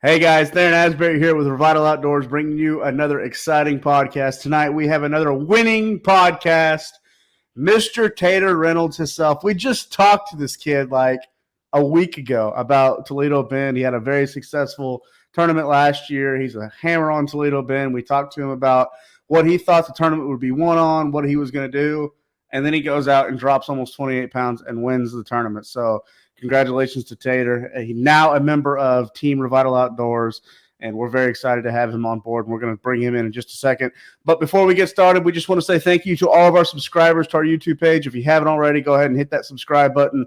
Hey guys, Darren Asbury here with Revital Outdoors, bringing you another exciting podcast. Tonight we have another winning podcast. Mr. Tater Reynolds himself. We just talked to this kid like a week ago about Toledo Bend. He had a very successful tournament last year. He's a hammer on Toledo Bend. We talked to him about what he thought the tournament would be won on, what he was going to do, and then he goes out and drops almost 28 pounds and wins the tournament. So congratulations to Tater. He's now a member of Team Revital Outdoors, and we're very excited to have him on board. We're going to bring him in just a second. But before we get started, we just want to say thank you to all of our subscribers to our YouTube page. If you haven't already, go ahead and hit that subscribe button.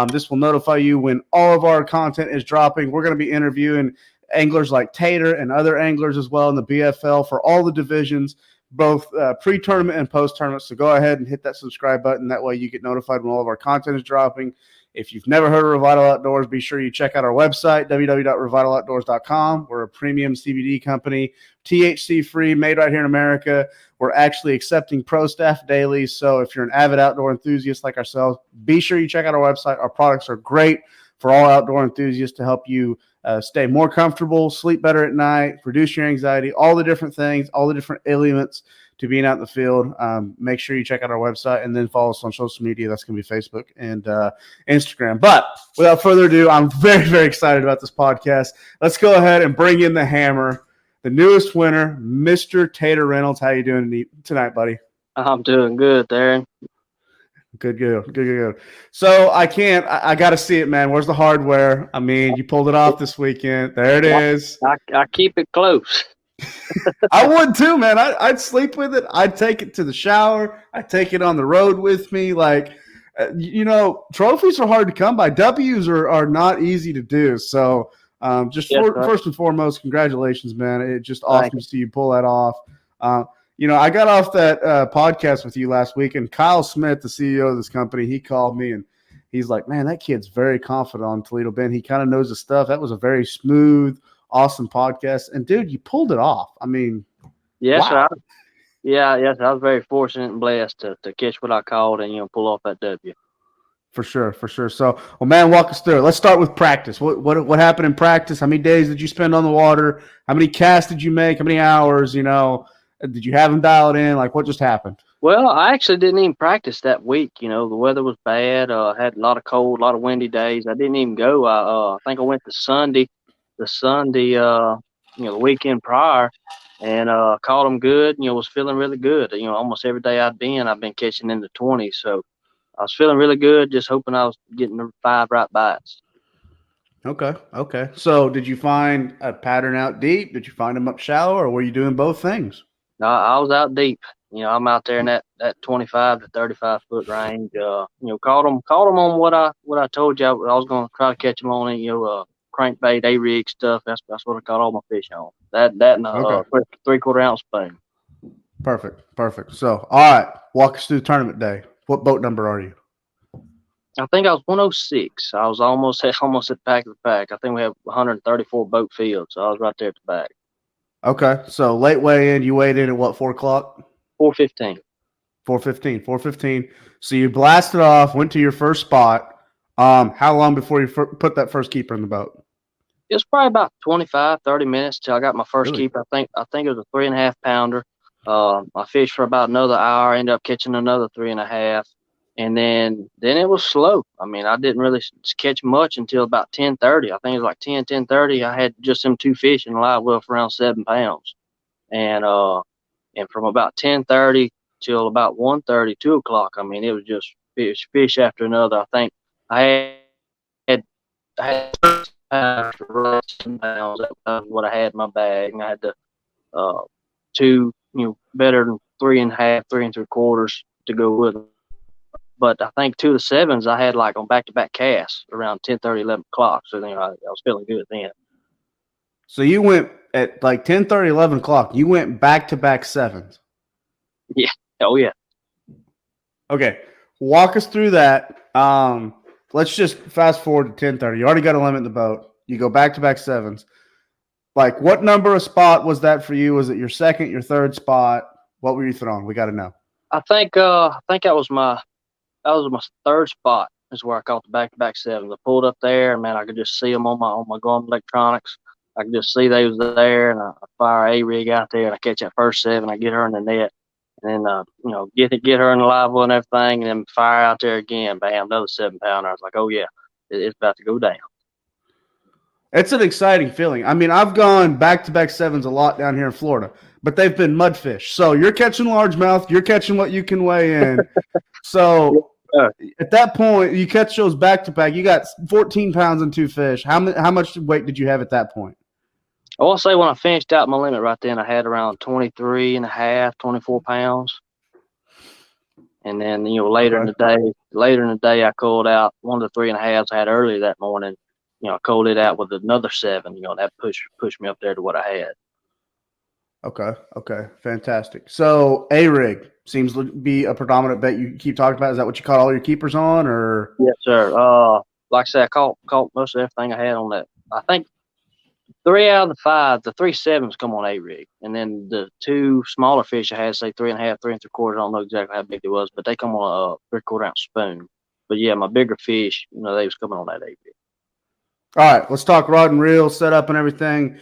This will notify you when all of our content is dropping. We're going to be interviewing anglers like Tater and other anglers as well in the BFL for all the divisions, both pre-tournament and post-tournament. So go ahead and hit that subscribe button. That way you get notified when all of our content is dropping. If you've never heard of Revital Outdoors, be sure you check out our website, www.revitaloutdoors.com. We're a premium CBD company, THC-free, made right here in America. We're actually accepting pro staff daily, so if you're an avid outdoor enthusiast like ourselves, be sure you check out our website. Our products are great for all outdoor enthusiasts to help you stay more comfortable, sleep better at night, reduce your anxiety, all the different things, all the different elements to being out in the field. Make sure you check out our website and then follow us on social media. That's going to be Facebook and Instagram. But without further ado, I'm very, very excited about this podcast. Let's go ahead and bring in the hammer, the newest winner, Mr. Tater Reynolds. How you doing tonight, buddy? I'm doing good, Darren. Good. So I got to see it, man. Where's the hardware? I mean, you pulled it off this weekend. There it is. I keep it close. I would too, man. I'd sleep with it. I'd take it to the shower. I'd take it on the road with me. Like, trophies are hard to come by. W's are not easy to do. So first and foremost, congratulations, man. It's just awesome to see you pull that off. I got off that podcast with you last week, and Kyle Smith, the CEO of this company, he called me and he's like, man, that kid's very confident on Toledo Bend. He kind of knows his stuff. That was a very smooth, awesome podcast. And, dude, you pulled it off. I mean, yes, wow. Yes, I was very fortunate and blessed to catch what I called and, pull off that W. For sure. So, well, man, walk us through it. Let's start with practice. What happened in practice? How many days did you spend on the water? How many casts did you make? How many hours, Did you have them dialed in? Like, what just happened? Well, I actually didn't even practice that week. The weather was bad. Had a lot of cold, a lot of windy days. I didn't even go. I think I went the weekend prior, and caught them good. Was feeling really good. Almost every day I've been catching in the 20s. So I was feeling really good. Just hoping I was getting the 5 right bites. Okay. So did you find a pattern out deep? Did you find them up shallow, or were you doing both things? I was out deep. I'm out there in that 25 to 35 foot range. Caught them on what I told you I was going to try to catch them on. Crankbait, A-rig stuff. That's what I caught all my fish on. That and a 3/4 ounce spoon. Perfect. So, all right, walk us through tournament day. What boat number are you? I think I was 106. I was almost at pack of the pack. I think we have 134 boat fields, so I was right there at the back. Okay, so late weigh in. You weighed in at what, 4 o'clock? 4:15. 4:15. So you blasted off, went to your first spot. How long before you put that first keeper in the boat? It was probably about 25, 30 minutes till I got my first Really? keeper. I think it was a 3.5 pounder. I fished for about another hour. Ended up catching another 3.5. And then it was slow. I mean, I didn't really catch much until about 10:30. I think it was like 10:30. I had just them 2 fish in live well for around 7 pounds. And from about 10:30 till about 1:30, 2 o'clock, I mean, it was just fish after another. I think I had 7 pounds. That was what I had in my bag. And I had the 2, better than 3.5, 3 3/4 to go with them. But I think 2 of the 7s I had like on back-to-back casts around 10:30, 11 o'clock. So I was feeling good then. So you went at like 10:30, 11 o'clock. You went back-to-back 7s. Yeah. Oh, yeah. Okay. Walk us through that. Let's just fast forward to 10:30. You already got a limit in the boat. You go back-to-back 7s. Like, what number of spot was that for you? Was it your second, your third spot? What were you throwing? We got to know. I think that was my third spot is where I caught the back-to-back 7s. I pulled up there, and man, I could just see them on my Garmin electronics. I could just see they was there, and I fire a rig out there, and I catch that first 7. I get her in the net, and then get her in the live well and everything, and then fire out there again. Bam, another 7-pounder. I was like, oh yeah, it's about to go down. It's an exciting feeling. I mean, I've gone back-to-back 7s a lot down here in Florida, but they've been mudfish. So you're catching largemouth, you're catching what you can weigh in. So at that point, you catch those back-to-back. You got 14 pounds and 2 fish. How much weight did you have at that point? I want to say when I finished out my limit right then, I had around 23 and a half, 24 pounds. And then, later in the day, I culled out one of the 3.5s I had earlier that morning. I culled it out with another 7. That pushed me up there to what I had. Okay, fantastic. So A-rig seems to be a predominant bet you keep talking about. Is that what you caught all your keepers on, or? Yes, sir. Like I said, I caught most of everything I had on that. I think 3 out of the 5, the 3 7s come on A-rig, and then the 2 smaller fish I had, say 3.5, 3 3/4. I don't know exactly how big it was, but they come on a 3/4 ounce spoon. But yeah, my bigger fish, they was coming on that A-rig. All right, let's talk rod and reel setup and everything.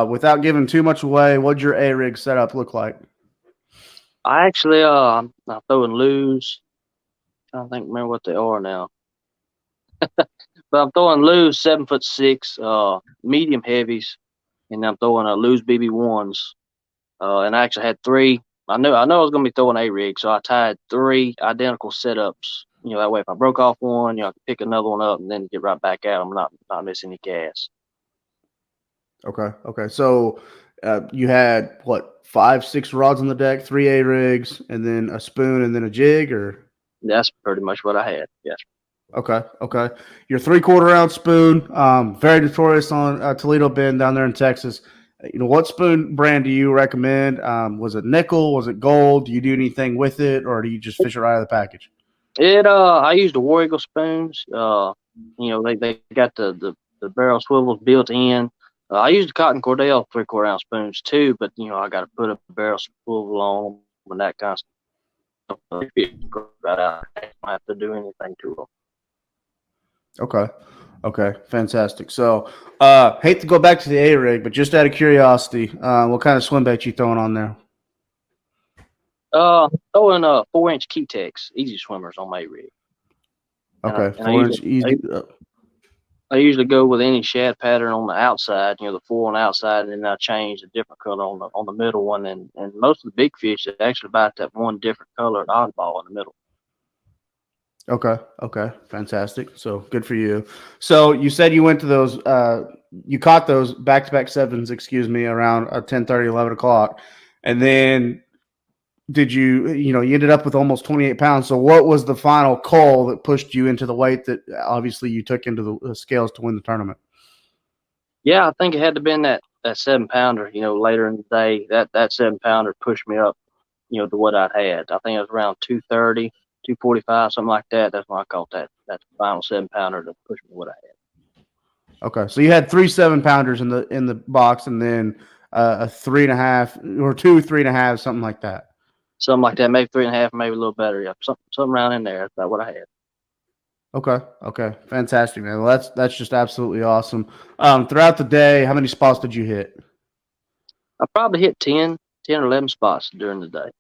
Without giving too much away, what'd your A-rig setup look like? I actually, I'm throwing loos. I don't remember what they are now. But I'm throwing loos 7'6", medium heavies, and I'm throwing loos BB1s. And I actually had 3. I knew I was going to be throwing A-rig, so I tied 3 identical setups. That way if I broke off one, I could pick another one up and then get right back at them, not miss any cast. Okay. So you had, 5, 6 rods on the deck, 3 A-rigs, and then a spoon and then a jig, or? That's pretty much what I had, yes. Okay. Your 3/4 ounce spoon, very notorious on Toledo Bend down there in Texas. What spoon brand do you recommend? Was it nickel? Was it gold? Do you do anything with it, or do you just fish it right out of the package? I used the War Eagle spoons. They got the barrel swivels built in. I used the Cotton Cordell 3/4 ounce spoons too, but I got to put a barrel swivel on them and that kind of stuff. Right out. I don't have to do anything to them. Okay, fantastic. So, hate to go back to the A-rig, but just out of curiosity, what kind of swim bait you throwing on there? Throwing 4-inch Keytex easy swimmers on my rig. Okay, 4-inch easy. I usually go with any shad pattern on the outside, the 4 on the outside, and then I change a different color on the middle one. And most of the big fish they actually bite that one different colored oddball in the middle. Okay, fantastic. So good for you. So you said you went to those, you caught those back-to-back 7s, around 10:30, 11 o'clock, and then did you ended up with almost 28 pounds. So what was the final call that pushed you into the weight that obviously you took into the scales to win the tournament? Yeah, I think it had to been that 7-pounder. Later in the day, that 7-pounder pushed me up, to what I'd had. I think it was around 230, 245, something like that. That's when I caught that final 7-pounder to push me to what I had. Okay, so you had 3 7-pounders in the box, and then a 3.5 or 2 3.5, something like that. Something like that, maybe 3.5, maybe a little better. Yeah, something around in there. That's about what I had. Okay, fantastic, man. Well, that's just absolutely awesome. Throughout the day, how many spots did you hit? I probably hit 10 or 11 spots during the day.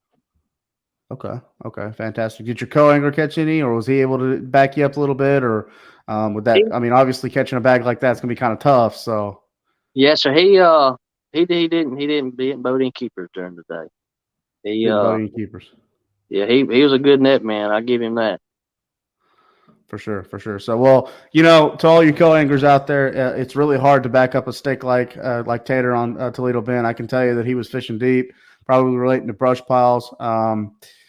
Okay, fantastic. Did your co-angler catch any, or was he able to back you up a little bit, or with that? I mean, obviously catching a bag like that's gonna be kind of tough. So yeah, so he didn't boat any keepers during the day. He didn't boat any keepers. Yeah, he was a good net man. I give him that. For sure. So, well, to all you co-anglers out there, it's really hard to back up a stick like Tater on Toledo Bend. I can tell you that he was fishing deep, probably relating to brush piles.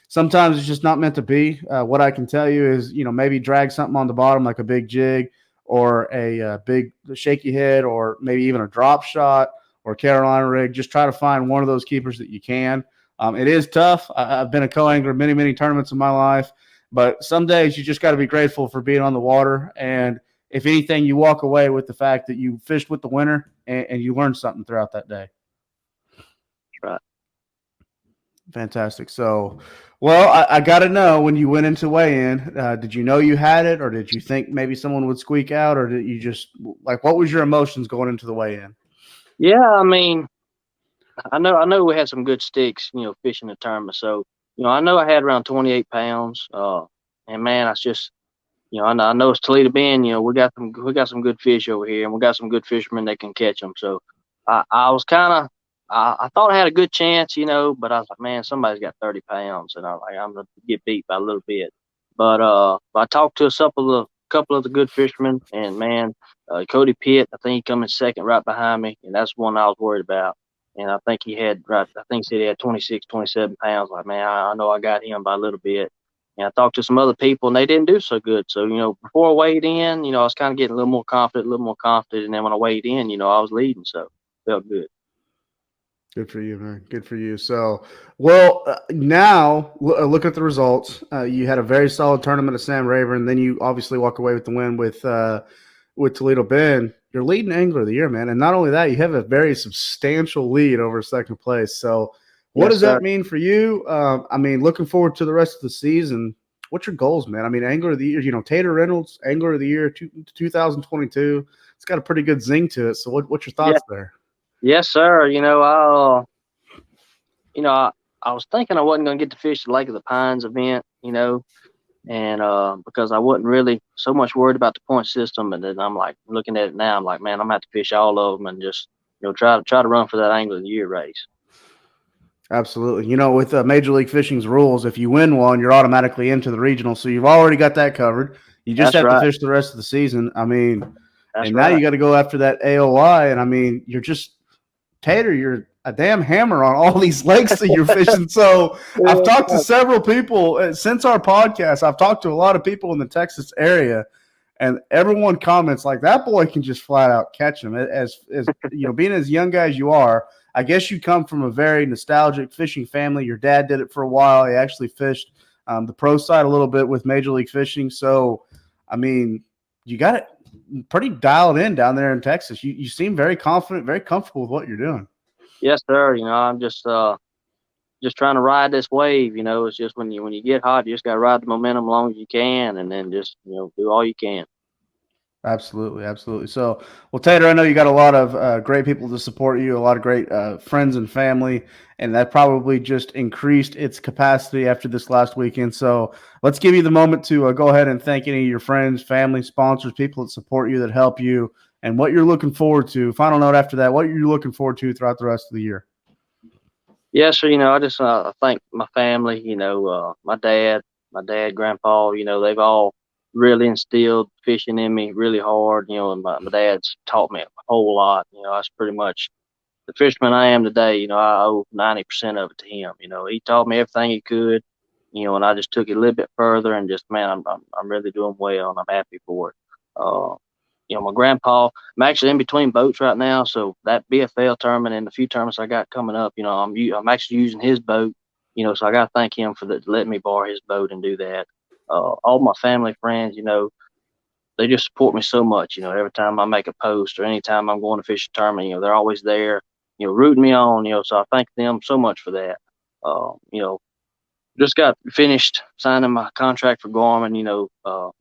Sometimes it's just not meant to be. What I can tell you is, maybe drag something on the bottom like a big jig or a big shaky head, or maybe even a drop shot or Carolina rig. Just try to find one of those keepers that you can. It is tough. I've been a co-angler many, many tournaments in my life. But some days you just got to be grateful for being on the water. And if anything, you walk away with the fact that you fished with the winner and you learned something throughout that day. That's right. Fantastic. So, well, I got to know, when you went into weigh-in, did you know you had it, or did you think maybe someone would squeak out, or did you just, what was your emotions going into the weigh-in? Yeah, I mean, I know we had some good sticks, fishing the tournament. So, I know I had around 28 pounds. And man, I just, I know it's Toledo Bend. We got some good fish over here, and we got some good fishermen that can catch them. So, I was kind of, I thought I had a good chance, but I was like, man, somebody's got 30 pounds, and I'm gonna get beat by a little bit. But I talked to a couple of the good fishermen, and man, Cody Pitt, I think he come in second right behind me, and that's one I was worried about. And I think he said he had 26, 27 pounds. Like, man, I know I got him by a little bit. And I talked to some other people, and they didn't do so good. So, before I weighed in, I was kind of getting a little more confident. And then when I weighed in, I was leading. So, felt good. Good for you, man. Good for you. So, well, now look at the results. You had a very solid tournament at Sam Rayburn. Then you obviously walk away with the win with Toledo Bend. You're leading angler of the year, man. And not only that, you have a very substantial lead over second place. So, what Yes, does sir. that mean for you? I mean, looking forward to the rest of the season. What's your goals, man? I mean, angler of the year. Tater Reynolds, angler of the year, 2022. It's got a pretty good zing to it. So, what's your Yeah. thoughts there? Yes, sir. I was thinking I wasn't going to get to fish the Lake of the Pines event, and because I wasn't really so much worried about the point system. And then I'm like looking at it now, I'm like, man, I'm going to have to fish all of them and just, try to run for that angler of the year race. Absolutely. With Major League Fishing's rules, if you win one, you're automatically into the regional. So you've already got that covered. You just That's have to right. fish the rest of the season. I mean, That's and now right. you got to go after that AOY. And I mean, you're just Tater. You're a damn hammer on all these lakes that you're fishing. So I've talked to Yeah. several people since our podcast. I've talked to a lot of people in the Texas area, and everyone comments like that boy can just flat out catch him. As being as young guy as you are, I guess you come from a very nostalgic fishing family. Your dad did it for a while. He actually fished the pro side a little bit with Major League Fishing. So, I mean, you got it pretty dialed in down there in Texas. You seem very confident, very comfortable with what you're doing. Yes, sir. I'm just trying to ride this wave. It's just when you get hot, you just got to ride the momentum as long as you can, and then just do all you can. Absolutely, absolutely. So, well, Tater, I know you got a lot of great people to support you, a lot of great friends and family, and that probably just increased its capacity after this last weekend. So, let's give you the moment to go ahead and thank any of your friends, family, sponsors, people that support you, that help you, and what you're looking forward to. Final note after that, what you're looking forward to throughout the rest of the year. Yes, sir. I just thank my family. My dad, grandpa. They've all really instilled fishing in me really hard. And my dad's taught me a whole lot. That's pretty much the fisherman I am today. I owe 90% of it to him. He taught me everything he could. And I just took it a little bit further, and just, man, I'm really doing well, and I'm happy for it. Uh, my grandpa. I'm actually in between boats right now, so that BFL tournament and the few tournaments I got coming up, I'm actually using his boat. So I got to thank him for letting me borrow his boat and do that. All my family, friends, they just support me so much. Every time I make a post or anytime I'm going to fish a tournament, they're always there, rooting me on. So I thank them so much for that. Just got finished signing my contract for Garmin.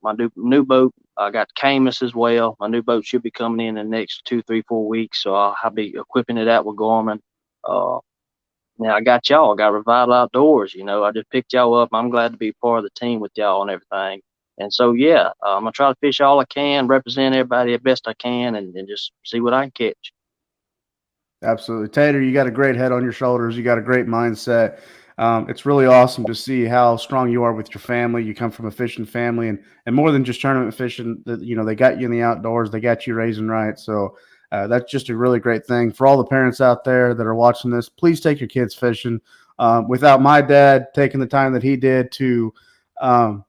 My new boat. I got Camus as well. My new boat should be coming in the next 2, 3, 4 weeks, so I'll be equipping it out with Garmin. Uh, Now I got y'all. I got Revival Outdoors. I just picked y'all up. I'm glad to be part of the team with y'all and everything. And so, yeah, I'm gonna try to fish all I can, represent everybody the best I can, and just see what I can catch. Absolutely. Tater, you got a great head on your shoulders. You got a great mindset. It's really awesome to see how strong you are with your family. You come from a fishing family, and more than just tournament fishing, they got you in the outdoors. They got you raising right. So that's just a really great thing. For all the parents out there that are watching this, please take your kids fishing. Without my dad taking the time that he did um,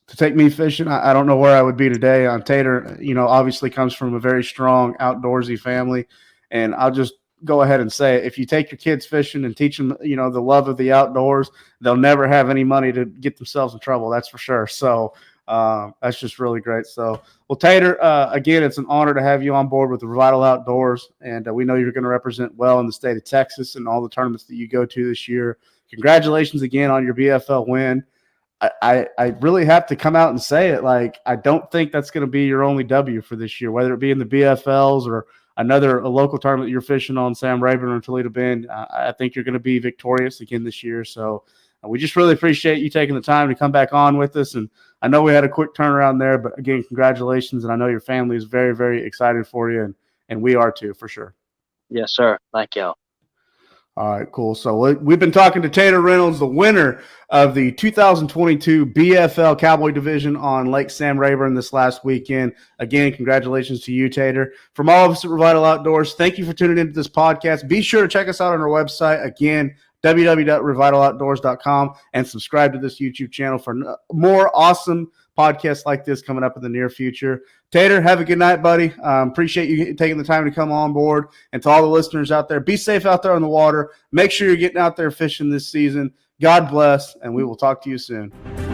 to take me fishing, I don't know where I would be today. Tater, obviously comes from a very strong outdoorsy family, and I'll just go ahead and say it. If you take your kids fishing and teach them, the love of the outdoors, they'll never have any money to get themselves in trouble. That's for sure. So that's just really great. So, well, Tater, again, it's an honor to have you on board with the Vital Outdoors, and we know you're going to represent well in the state of Texas and all the tournaments that you go to this year. Congratulations again on your BFL win. I really have to come out and say it. Like, I don't think that's going to be your only W for this year, whether it be in the BFLs or another a local tournament you're fishing on, Sam Rayburn or Toledo Bend. I think you're going to be victorious again this year. So we just really appreciate you taking the time to come back on with us. And I know we had a quick turnaround there, but again, congratulations. And I know your family is very, very excited for you, and we are too, for sure. Yes, sir. Thank y'all. All right, cool. So we've been talking to Tater Reynolds, the winner of the 2022 BFL Cowboy Division on Lake Sam Rayburn this last weekend. Again, congratulations to you, Tater. From all of us at Revital Outdoors, thank you for tuning into this podcast. Be sure to check us out on our website, again, www.revitaloutdoors.com, and subscribe to this YouTube channel for more awesome podcasts like this coming up in the near future. Tater, have a good night, buddy. Appreciate you taking the time to come on board. And to all the listeners out there, be safe out there on the water. Make sure you're getting out there fishing this season. God bless, and we will talk to you soon.